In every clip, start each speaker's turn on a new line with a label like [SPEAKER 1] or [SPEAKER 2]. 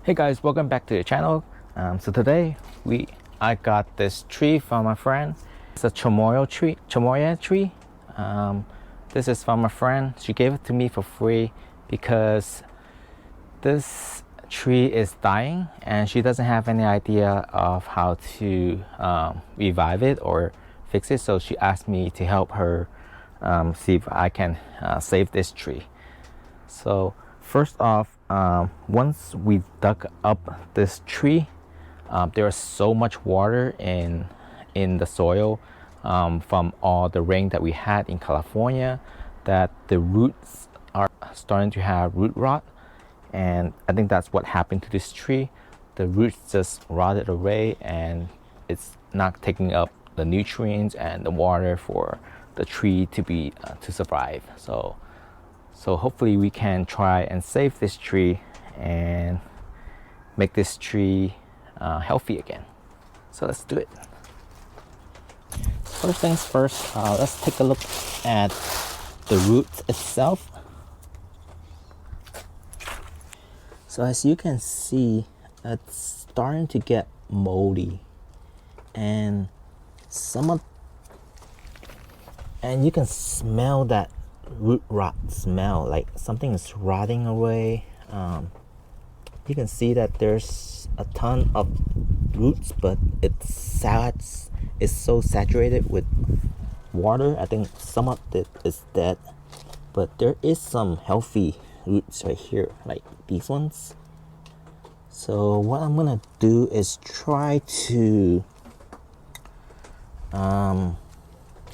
[SPEAKER 1] Hey guys, welcome back to the channel. So today I got this tree from a friend. It's a Cherimoya tree. This is from a friend. She gave it to me for free because this tree is dying and she doesn't have any idea of how to revive it or fix it. So she asked me to help her see if I can save this tree. So first off, once we dug up this tree, there was so much water in the soil from all the rain that we had in California that the roots are starting to have root rot, and I think that's what happened to this tree. The roots just rotted away and it's not taking up the nutrients and the water for the tree to survive. So hopefully we can try and save this tree and make this tree healthy again. So let's do it. First things first, let's take a look at the root itself. So as you can see, it's starting to get moldy, and you can smell that root rot smell, like something is rotting away. You can see that there's a ton of roots, but it's so saturated with water. I think some of it is dead, but there is some healthy roots right here, like these ones. So what I'm gonna do is try to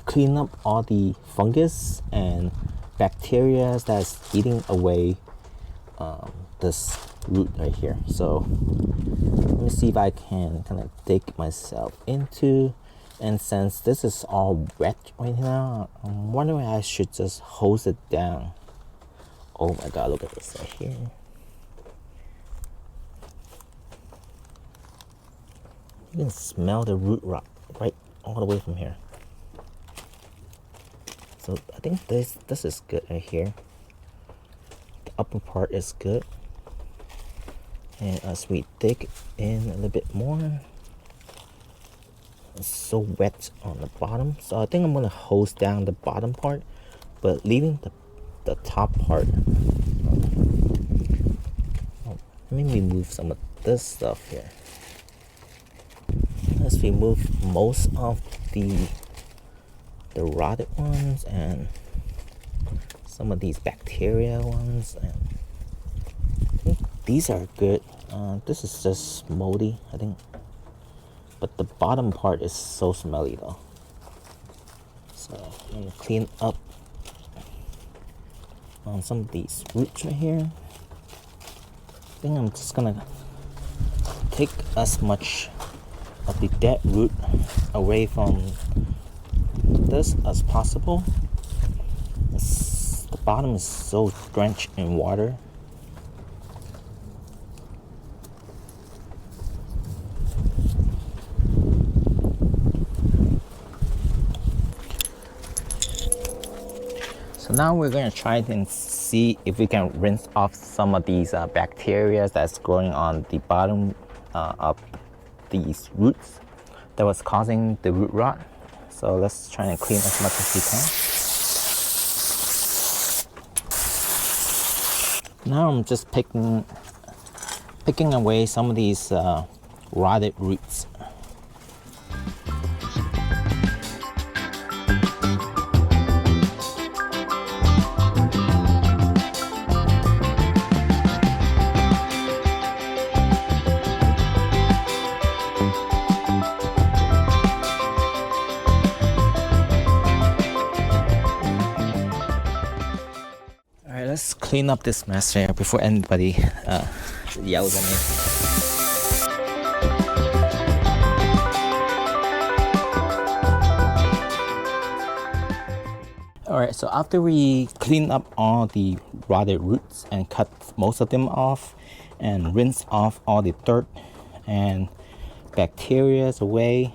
[SPEAKER 1] clean up all the fungus and bacteria that's eating away this root right here. So let me see if I can kind of dig myself into, and since this is all wet right now, I'm wondering if I should just hose it down. Oh my god, look at this right here. You can smell the root rot right all the way from here. So I think this is good right here. The upper part is good. And as we dig in a little bit more, it's so wet on the bottom. So I think I'm gonna hose down the bottom part, but leaving the top part. Let me remove some of this stuff here. Let's remove most of the rotted ones and some of these bacteria ones, and I think these are good. This is just moldy, I think, but the bottom part is so smelly though. So I'm gonna clean up on some of these roots right here. I think I'm just gonna take as much of the dead root away from this as possible. The bottom is so drenched in water. So now we're going to try and see if we can rinse off some of these bacteria that's growing on the bottom of these roots that was causing the root rot. So let's try and clean as much as we can. Now I'm just picking away some of these rotted roots. Let's clean up this mess here before anybody yells at me. Alright, so after we clean up all the rotted roots and cut most of them off and rinse off all the dirt and bacteria away,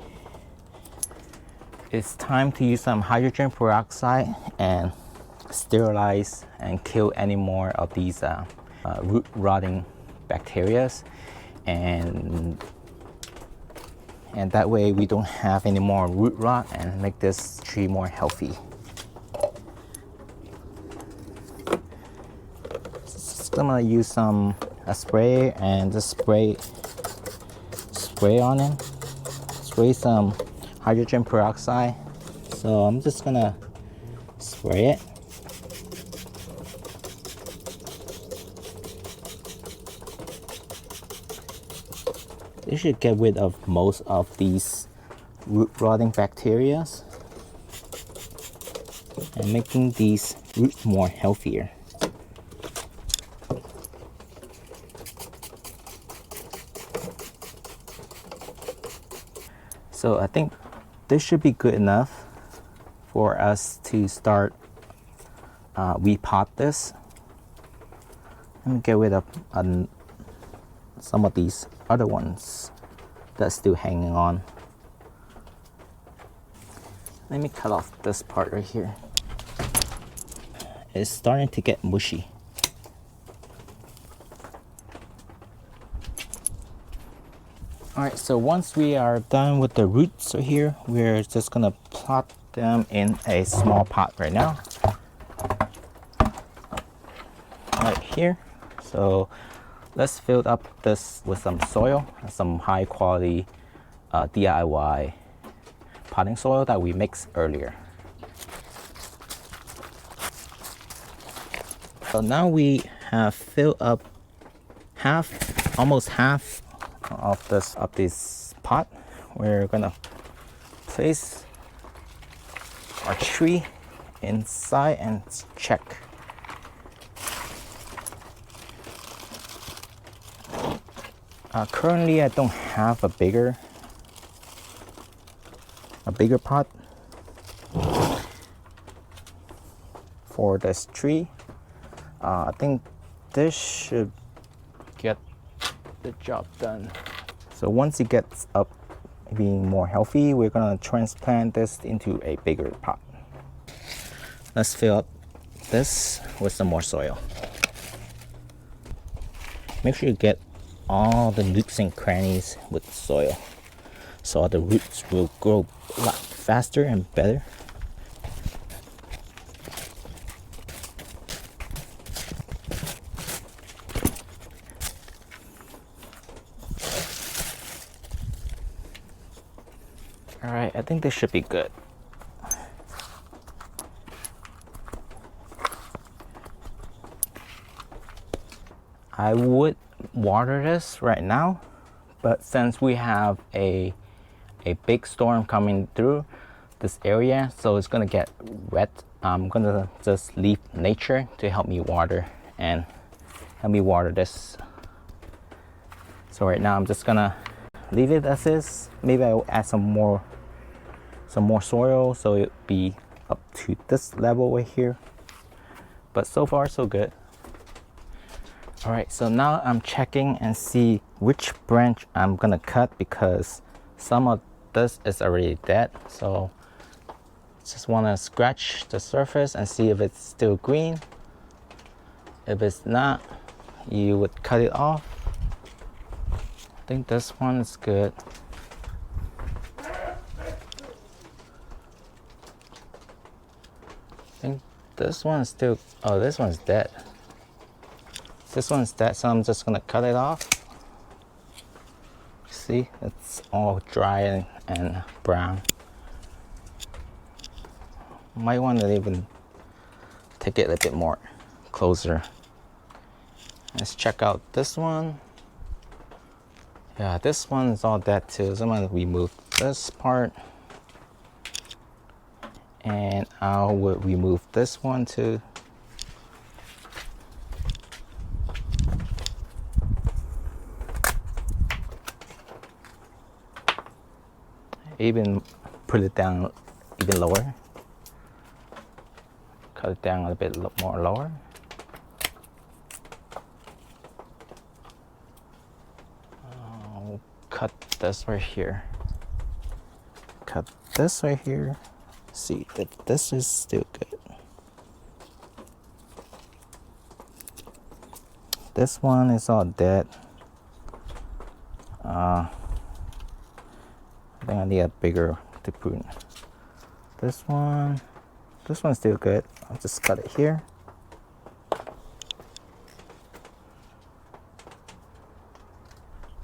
[SPEAKER 1] it's time to use some hydrogen peroxide and sterilize and kill any more of these root rotting bacteria, and that way we don't have any more root rot and make this tree more healthy. So I'm gonna use a spray and just spray on it. Spray some hydrogen peroxide. So I'm just gonna spray it. It should get rid of most of these root rotting bacteria and making these roots more healthier. So I think this should be good enough for us to start repot this. Let me get rid of some of these other ones that's still hanging on. Let me cut off this part right here. It's starting to get mushy. Alright, so once we are done with the roots here, we're just gonna plot them in a small pot right now. Right here. So let's fill up this with some soil, some high quality DIY potting soil that we mixed earlier. So now we have filled up almost half of this pot. We're gonna place our tree inside and check. Currently I don't have a bigger pot for this tree. I think this should get the job done. So once it gets up being more healthy, we're gonna transplant this into a bigger pot. Let's fill up this with some more soil. Make sure you get all the nooks and crannies with soil, so the roots will grow a lot faster and better. Alright, I think this should be good. I would water this right now, but since we have a big storm coming through this area, so it's gonna get wet, I'm gonna just leave nature to help me water and help me water this. So right now I'm just gonna leave it as is. Maybe I'll add some more soil so it'll be up to this level right here, but so far so good. Alright, so now I'm checking and see which branch I'm gonna cut, because some of this is already dead. So just wanna scratch the surface and see if it's still green. If it's not, you would cut it off. I think this one is good. I think this one is still, oh, this one's dead. This one's dead, so I'm just gonna cut it off. See, it's all dry and brown. Might want to even take it a bit more closer. Let's check out this one. Yeah, this one's all dead too, so I'm gonna remove this part. And I will remove this one too. Even put it down even lower. Cut it down a bit more lower. I'll cut this right here. Cut this right here. See that this is still good. This one is all dead. I think I need a bigger to prune. This one's still good. I'll just cut it here.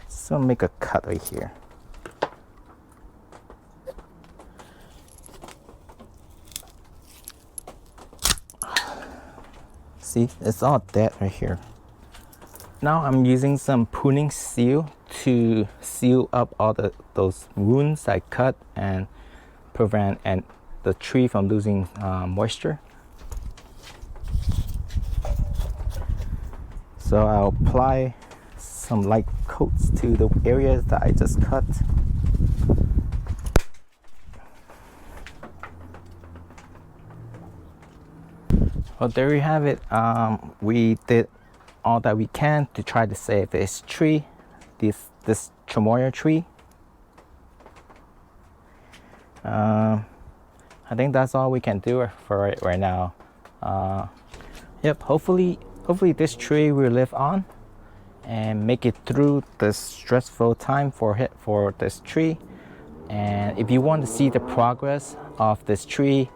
[SPEAKER 1] So make a cut right here. See, it's all dead right here. Now I'm using some pruning seal to seal up all those wounds I cut and prevent the tree from losing moisture. So I'll apply some light coats to the areas that I just cut. Well, there you have it. We did all that we can to try to save this tree, this Cherimoya tree. I think that's all we can do for it right now. Yep. Hopefully this tree will live on and make it through this stressful time for this tree. And if you want to see the progress of this tree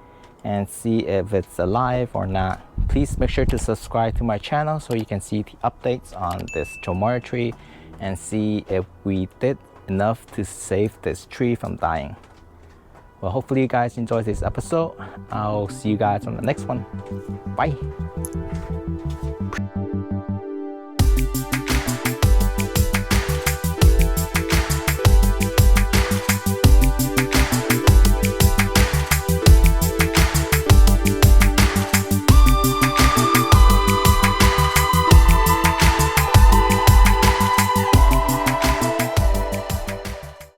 [SPEAKER 1] and see if it's alive or not, please make sure to subscribe to my channel so you can see the updates on this Cherimoya tree and see if we did enough to save this tree from dying. Well, hopefully you guys enjoyed this episode. I'll see you guys on the next one. Bye.